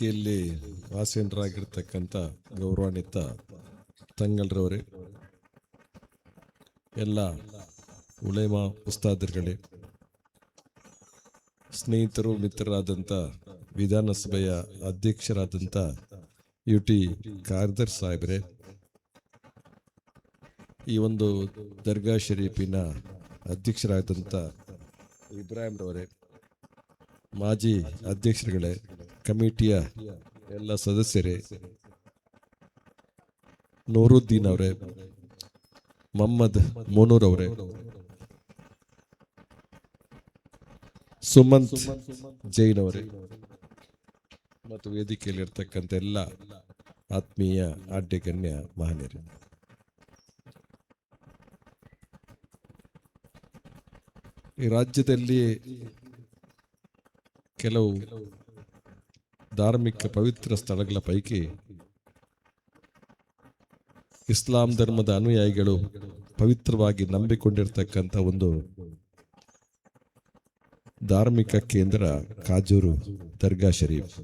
ವೇದಿಕೆಯಲ್ಲಿ ಆಸೀನರಾಗಿರ್ತಕ್ಕಂಥ ಗೌರವಾನ್ವಿತ ತಂಗಳ್ರವರೇ, ಎಲ್ಲ ಉಲೇಮಾ ಉಸ್ತಾದರುಗಳೇ, ಸ್ನೇಹಿತರು, ಮಿತ್ರರಾದಂಥ ವಿಧಾನಸಭೆಯ ಅಧ್ಯಕ್ಷರಾದಂಥ UT ಖಾದರ್ ಸಾಹೇಬ್ರೆ, ಈ ಒಂದು ದರ್ಗಾ ಶರೀಫಿನ ಅಧ್ಯಕ್ಷರಾದಂಥ ಇಬ್ರಾಹಿಂರವರೇ, ಮಾಜಿ ಅಧ್ಯಕ್ಷರುಗಳೇ, ಕಮಿಟಿಯ ಎಲ್ಲ ಸದಸ್ಯರೇ, ನೂರುದ್ದೀನ್ ಅವರೇ, ಮೊಹಮ್ಮದ್ ಮೋನೂರ್ ಅವರೇ, ಸುಮಂತ್ ಜೈನ್ ಅವರೇ ಮತ್ತು ವೇದಿಕೆಯಲ್ಲಿ ಇರ್ತಕ್ಕಂಥ ಎಲ್ಲ ಆತ್ಮೀಯ ಆಡ್ಯಗಣ್ಯ ಮಹನೀಯರೇ, ಈ ರಾಜ್ಯದಲ್ಲಿ ಕೆಲವು ಧಾರ್ಮಿಕ ಪವಿತ್ರ ಸ್ಥಳಗಳ ಪೈಕಿ ಇಸ್ಲಾಂ ಧರ್ಮದ ಅನುಯಾಯಿಗಳು ಪವಿತ್ರವಾಗಿ ನಂಬಿಕೊಂಡಿರ್ತಕ್ಕಂಥ ಒಂದು ಧಾರ್ಮಿಕ ಕೇಂದ್ರ ಕಾಜೂರು ದರ್ಗಾ ಶರೀಫ್.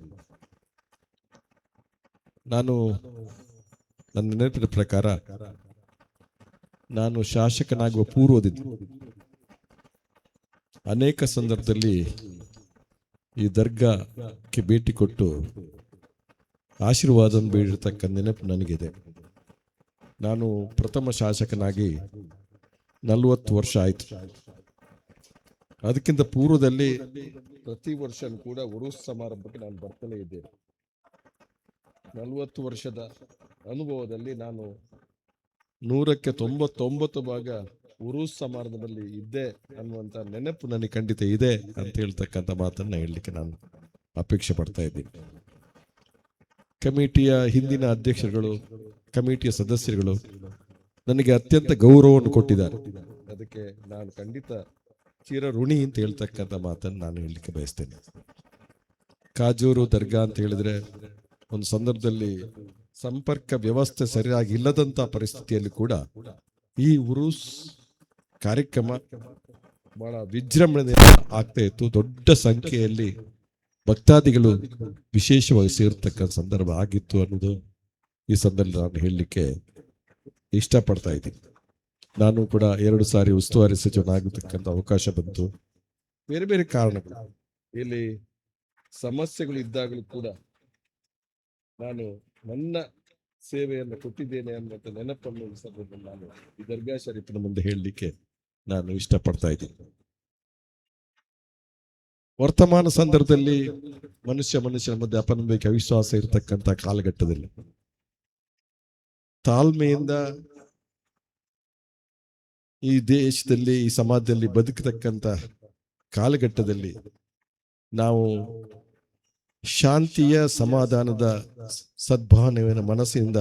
ನಾನು ನನ್ನ ನೆನಪಿನ ಪ್ರಕಾರ ನಾನು ಶಾಸಕನಾಗುವ ಪೂರ್ವದಿಂದ ಅನೇಕ ಸಂದರ್ಭದಲ್ಲಿ ಈ ದರ್ಗಾಕ್ಕೆ ಭೇಟಿ ಕೊಟ್ಟು ಆಶೀರ್ವಾದವನ್ನು ಬೇಡಿರ್ತಕ್ಕಂಥ ನೆನಪು ನನಗಿದೆ. ನಾನು ಪ್ರಥಮ ಶಾಸಕನಾಗಿ 40 ವರ್ಷ ಆಯಿತು. ಅದಕ್ಕಿಂತ ಪೂರ್ವದಲ್ಲಿ ಪ್ರತಿ ವರ್ಷ ಕೂಡ ಉರುಸ್ ಸಮಾರಂಭಕ್ಕೆ ನಾನು ಬರ್ತಲೇ ಇದ್ದೇನೆ. 40 ವರ್ಷದ ಅನುಭವದಲ್ಲಿ ನಾನು 100ಕ್ಕೆ 99 ಭಾಗ ಉರುಸ್ ಸಮಾರಂಭದಲ್ಲಿ ಇದ್ದೆ ಅನ್ನುವಂಥ ನೆನಪು ನನಗೆ ಖಂಡಿತ ಇದೆ ಅಂತ ಹೇಳ್ತಕ್ಕಂಥ ಮಾತನ್ನ ಹೇಳಲಿಕ್ಕೆ ನಾನು ಅಪೇಕ್ಷೆ ಪಡ್ತಾ ಇದ್ದೀನಿ. ಕಮಿಟಿಯ ಹಿಂದಿನ ಅಧ್ಯಕ್ಷರುಗಳು, ಕಮಿಟಿಯ ಸದಸ್ಯರುಗಳು ನನಗೆ ಅತ್ಯಂತ ಗೌರವವನ್ನು ಕೊಟ್ಟಿದ್ದಾರೆ. ಅದಕ್ಕೆ ನಾನು ಖಂಡಿತ ಚಿರ ಋಣಿ ಅಂತ ಹೇಳ್ತಕ್ಕಂಥ ಮಾತನ್ನು ನಾನು ಹೇಳಲಿಕ್ಕೆ ಬಯಸ್ತೇನೆ. ಕಾಜೂರು ದರ್ಗಾ ಅಂತ ಹೇಳಿದ್ರೆ ಒಂದು ಸಂದರ್ಭದಲ್ಲಿ ಸಂಪರ್ಕ ವ್ಯವಸ್ಥೆ ಸರಿಯಾಗಿ ಇಲ್ಲದಂತ ಪರಿಸ್ಥಿತಿಯಲ್ಲಿ ಕೂಡ ಈ ಉರುಸ್ ಕಾರ್ಯಕ್ರಮ ಬಹಳ ವಿಜೃಂಭಣೆ ಆಗ್ತಾ ಇತ್ತು. ದೊಡ್ಡ ಸಂಖ್ಯೆಯಲ್ಲಿ ಭಕ್ತಾದಿಗಳು ವಿಶೇಷವಾಗಿ ಸೇರ್ತಕ್ಕಂಥ ಸಂದರ್ಭ ಆಗಿತ್ತು ಅನ್ನೋದು ಈ ಸಂದರ್ಭದಲ್ಲಿ ನಾನು ಹೇಳಲಿಕ್ಕೆ ಇಷ್ಟಪಡ್ತಾ ಇದ್ದೀನಿ. ನಾನು ಕೂಡ 2 ಸಾರಿ ಉಸ್ತುವಾರಿ ಸಚಿವನಾಗತಕ್ಕಂಥ ಅವಕಾಶ ಬಂತು. ಬೇರೆ ಬೇರೆ ಕಾರಣಗಳು, ಇಲ್ಲಿ ಸಮಸ್ಯೆಗಳು ಇದ್ದಾಗಲೂ ಕೂಡ ನಾನು ನನ್ನ ಸೇವೆಯನ್ನು ಕೊಟ್ಟಿದ್ದೇನೆ ಅನ್ನುವಂಥ ನೆನಪನ್ನು ಈ ಸಂದರ್ಭದಲ್ಲಿ ನಾನು ಈ ದರ್ಗಾ ಶರೀಫಿನ ಮುಂದೆ ಹೇಳಲಿಕ್ಕೆ ನಾನು ಇಷ್ಟಪಡ್ತಾ ಇದ್ದೀನಿ. ವರ್ತಮಾನ ಸಂದರ್ಭದಲ್ಲಿ ಮನುಷ್ಯನ ಮಧ್ಯೆ ಅಪನಂಬಿಕೆ, ಅವಿಶ್ವಾಸ ಇರತಕ್ಕಂಥ ಕಾಲಘಟ್ಟದಲ್ಲಿ ತಾಳ್ಮೆಯಿಂದ ಈ ದೇಶದಲ್ಲಿ, ಈ ಸಮಾಜದಲ್ಲಿ ಬದುಕತಕ್ಕಂಥ ಕಾಲಘಟ್ಟದಲ್ಲಿ ನಾವು ಶಾಂತಿಯ, ಸಮಾಧಾನದ, ಸದ್ಭಾವನೆಯ ಮನಸ್ಸಿನಿಂದ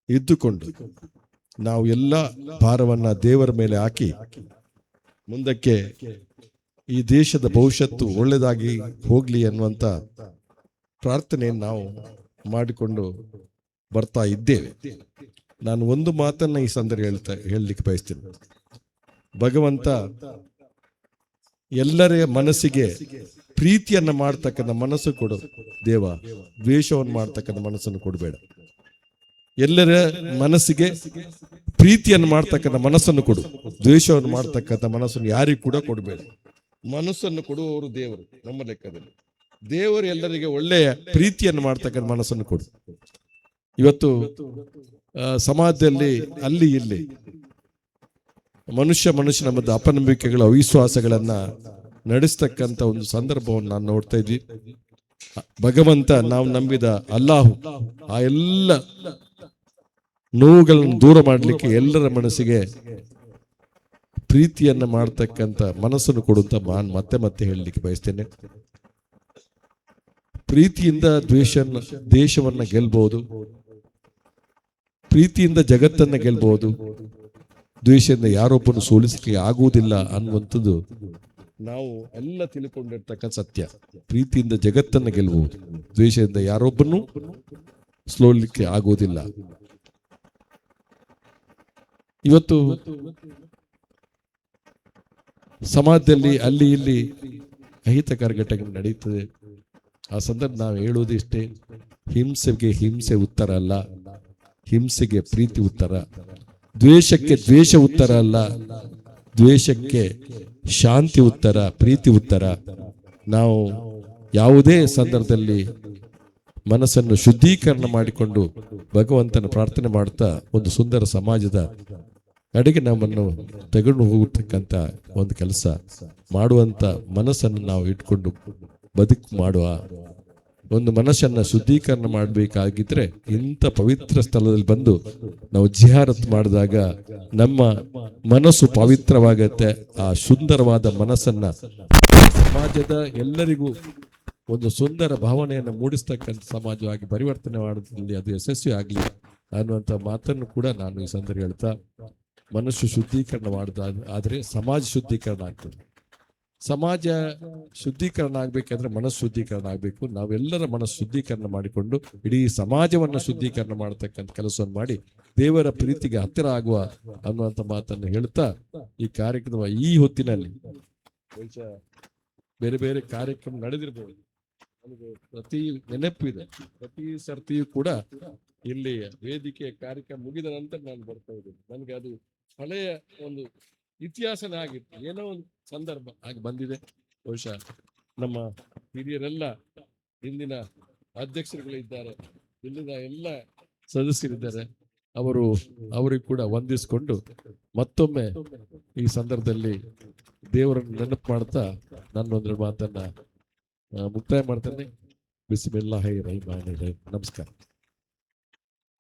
ಇದ್ದುಕೊಂಡು ನಾವು ಎಲ್ಲ ಭಾರವನ್ನ ದೇವರ ಮೇಲೆ ಹಾಕಿ ಮುಂದಕ್ಕೆ ಈ ದೇಶದ ಭವಿಷ್ಯತ್ತು ಒಳ್ಳೆಯದಾಗಿ ಹೋಗ್ಲಿ ಅನ್ನುವಂಥ ಪ್ರಾರ್ಥನೆಯನ್ನು ನಾವು ಮಾಡಿಕೊಂಡು ಬರ್ತಾ ಇದ್ದೇವೆ. ನಾನು ಒಂದು ಮಾತನ್ನ ಈ ಸಂದರ್ಭ ಹೇಳಲಿಕ್ಕೆ ಬಯಸ್ತೇನೆ. ಭಗವಂತ ಎಲ್ಲರ ಮನಸ್ಸಿಗೆ ಪ್ರೀತಿಯನ್ನ ಮಾಡ್ತಕ್ಕಂಥ ಮನಸ್ಸು ಕೊಡು ದೇವ, ದ್ವೇಷವನ್ನು ಮಾಡ್ತಕ್ಕಂಥ ಮನಸ್ಸನ್ನು ಕೊಡಬೇಡ. ಎಲ್ಲರ ಮನಸ್ಸಿಗೆ ಪ್ರೀತಿಯನ್ನು ಮಾಡ್ತಕ್ಕಂಥ ಮನಸ್ಸನ್ನು ಕೊಡು, ದ್ವೇಷವನ್ನು ಮಾಡ್ತಕ್ಕಂಥ ಮನಸ್ಸನ್ನು ಯಾರಿಗೂ ಕೂಡ ಕೊಡಬೇಡ. ಮನಸ್ಸನ್ನು ಕೊಡುವವರು ದೇವರು. ನಮ್ಮ ಲೆಕ್ಕದಲ್ಲಿ ದೇವರು ಎಲ್ಲರಿಗೆ ಒಳ್ಳೆಯ ಪ್ರೀತಿಯನ್ನು ಮಾಡ್ತಕ್ಕಂಥ ಮನಸ್ಸನ್ನು ಕೊಡು. ಇವತ್ತು ಸಮಾಜದಲ್ಲಿ ಅಲ್ಲಿ ಇಲ್ಲಿ ಮನುಷ್ಯನ ಮಧ್ಯೆ ಅಪನಂಬಿಕೆಗಳ, ಅವಿಶ್ವಾಸಗಳನ್ನ ನಡೆಸ್ತಕ್ಕಂಥ ಒಂದು ಸಂದರ್ಭವನ್ನು ನಾನು ನೋಡ್ತಾ ಇದ್ವಿ. ಭಗವಂತ, ನಾವು ನಂಬಿದ ಅಲ್ಲಾಹು ಆ ಎಲ್ಲ ನೋವುಗಳನ್ನು ದೂರ ಮಾಡಲಿಕ್ಕೆ ಎಲ್ಲರ ಮನಸ್ಸಿಗೆ ಪ್ರೀತಿಯನ್ನ ಮಾಡ್ತಕ್ಕಂಥ ಮನಸ್ಸನ್ನು ಕೊಡುವಂತ ನಾನು ಮತ್ತೆ ಹೇಳಲಿಕ್ಕೆ ಬಯಸ್ತೇನೆ. ಪ್ರೀತಿಯಿಂದ ದೇಶವನ್ನ ಗೆಲ್ಬಹುದು, ಪ್ರೀತಿಯಿಂದ ಜಗತ್ತನ್ನ ಗೆಲ್ಬಹುದು, ದ್ವೇಷದಿಂದ ಯಾರೊಬ್ಬನು ಸೋಲಿಸಲಿಕ್ಕೆ ಆಗುವುದಿಲ್ಲ ಅನ್ನುವಂಥದ್ದು ನಾವು ಎಲ್ಲ ತಿಳ್ಕೊಂಡಿರ್ತಕ್ಕಂಥ ಸತ್ಯ. ಪ್ರೀತಿಯಿಂದ ಜಗತ್ತನ್ನ ಗೆಲ್ಲಬಹುದು, ದ್ವೇಷದಿಂದ ಯಾರೊಬ್ಬನು ಸೋಲಿಕ್ಕೆ ಆಗುವುದಿಲ್ಲ. ಇವತ್ತು ಸಮಾಜದಲ್ಲಿ ಅಲ್ಲಿ ಇಲ್ಲಿ ಅಹಿತಕರ ಘಟನೆ ನಡೆಯುತ್ತದೆ. ಆ ಸಂದರ್ಭ ನಾವು ಹೇಳುವುದು ಇಷ್ಟೇ, ಹಿಂಸೆಗೆ ಹಿಂಸೆ ಉತ್ತರ ಅಲ್ಲ, ಹಿಂಸೆಗೆ ಪ್ರೀತಿ ಉತ್ತರ. ದ್ವೇಷಕ್ಕೆ ದ್ವೇಷ ಉತ್ತರ ಅಲ್ಲ, ದ್ವೇಷಕ್ಕೆ ಶಾಂತಿ ಉತ್ತರ, ಪ್ರೀತಿ ಉತ್ತರ. ನಾವು ಯಾವುದೇ ಸಂದರ್ಭದಲ್ಲಿ ಮನಸ್ಸನ್ನು ಶುದ್ಧೀಕರಣ ಮಾಡಿಕೊಂಡು ಭಗವಂತನ ಪ್ರಾರ್ಥನೆ ಮಾಡ್ತಾ ಒಂದು ಸುಂದರ ಸಮಾಜದ ಕಡೆಗೆ ನಮ್ಮನ್ನು ತೆಗೆದು ಹೋಗತಕ್ಕಂಥ ಒಂದು ಕೆಲಸ ಮಾಡುವಂತ ಮನಸ್ಸನ್ನು ನಾವು ಇಟ್ಕೊಂಡು ಬದುಕು ಮಾಡುವ ಒಂದು ಮನಸ್ಸನ್ನ ಶುದ್ಧೀಕರಣ ಮಾಡಬೇಕಾಗಿದ್ರೆ ಇಂಥ ಪವಿತ್ರ ಸ್ಥಳದಲ್ಲಿ ಬಂದು ನಾವು ಜಿಯಾರತ್ ಮಾಡಿದಾಗ ನಮ್ಮ ಮನಸ್ಸು ಪವಿತ್ರವಾಗತ್ತೆ. ಆ ಸುಂದರವಾದ ಮನಸ್ಸನ್ನ ಸಮಾಜದ ಎಲ್ಲರಿಗೂ ಒಂದು ಸುಂದರ ಭಾವನೆಯನ್ನು ಮೂಡಿಸ್ತಕ್ಕಂಥ ಸಮಾಜವಾಗಿ ಪರಿವರ್ತನೆ ಮಾಡೋದ್ರಲ್ಲಿ ಅದು ಯಶಸ್ವಿ ಆಗಲಿ ಅನ್ನುವಂಥ ಮಾತನ್ನು ಕೂಡ ನಾನು ಈ ಸಂದರ್ಭ ಹೇಳ್ತಾ, ಮನಸ್ಸು ಶುದ್ಧೀಕರಣ ಮಾಡಿದ ಆದರೆ ಸಮಾಜ ಶುದ್ಧೀಕರಣ ಆಗ್ತದೆ. ಸಮಾಜ ಶುದ್ಧೀಕರಣ ಆಗ್ಬೇಕಾದ್ರೆ ಮನಸ್ಸು ಶುದ್ಧೀಕರಣ ಆಗಬೇಕು. ನಾವೆಲ್ಲರ ಮನಸ್ಸು ಶುದ್ಧೀಕರಣ ಮಾಡಿಕೊಂಡು ಇಡೀ ಸಮಾಜವನ್ನು ಶುದ್ಧೀಕರಣ ಮಾಡತಕ್ಕಂಥ ಕೆಲಸವನ್ನು ಮಾಡಿ ದೇವರ ಪ್ರೀತಿಗೆ ಹತ್ತಿರ ಆಗುವ ಅನ್ನುವಂಥ ಮಾತನ್ನು ಹೇಳ್ತಾ, ಈ ಕಾರ್ಯಕ್ರಮ ಈ ಹೊತ್ತಿನಲ್ಲಿ ಬೇರೆ ಬೇರೆ ಕಾರ್ಯಕ್ರಮ ನಡೆದಿರ್ಬೋದು, ನನಗೆ ಪ್ರತಿ ನೆನಪಿದೆ. ಪ್ರತಿ ಸರ್ತಿಯೂ ಕೂಡ ಇಲ್ಲಿ ವೇದಿಕೆಯ ಕಾರ್ಯಕ್ರಮ ಮುಗಿದ ನಂತರ ನಾನು ಬರ್ತಾ ಇದ್ದೇನೆ. ನನಗೆ ಅದು ಹಳೆಯ ಒಂದು ಇತಿಹಾಸನೇ ಆಗಿತ್ತು, ಏನೋ ಒಂದು ಸಂದರ್ಭ ಆಗಿ ಬಂದಿದೆ. ಬಹುಶಃ ನಮ್ಮ ಹಿರಿಯರೆಲ್ಲ, ಇಂದಿನ ಅಧ್ಯಕ್ಷರುಗಳಿದ್ದಾರೆ, ಇಲ್ಲಿನ ಎಲ್ಲ ಸದಸ್ಯರಿದ್ದಾರೆ, ಅವರಿಗೂ ಕೂಡ ವಂದಿಸಿಕೊಂಡು ಮತ್ತೊಮ್ಮೆ ಈ ಸಂದರ್ಭದಲ್ಲಿ ದೇವರನ್ನು ನೆನಪು ಮಾಡ್ತಾ ನನ್ನೊಂದು ಮಾತನ್ನ ಮುಕ್ತಾಯ ಮಾಡ್ತೇನೆ. ಬಿಸ್ಮಿಲ್ಲಾಹಿರ್ ರಹಮಾನಿರ್ ರಹೀಮ್. ನಮಸ್ಕಾರ.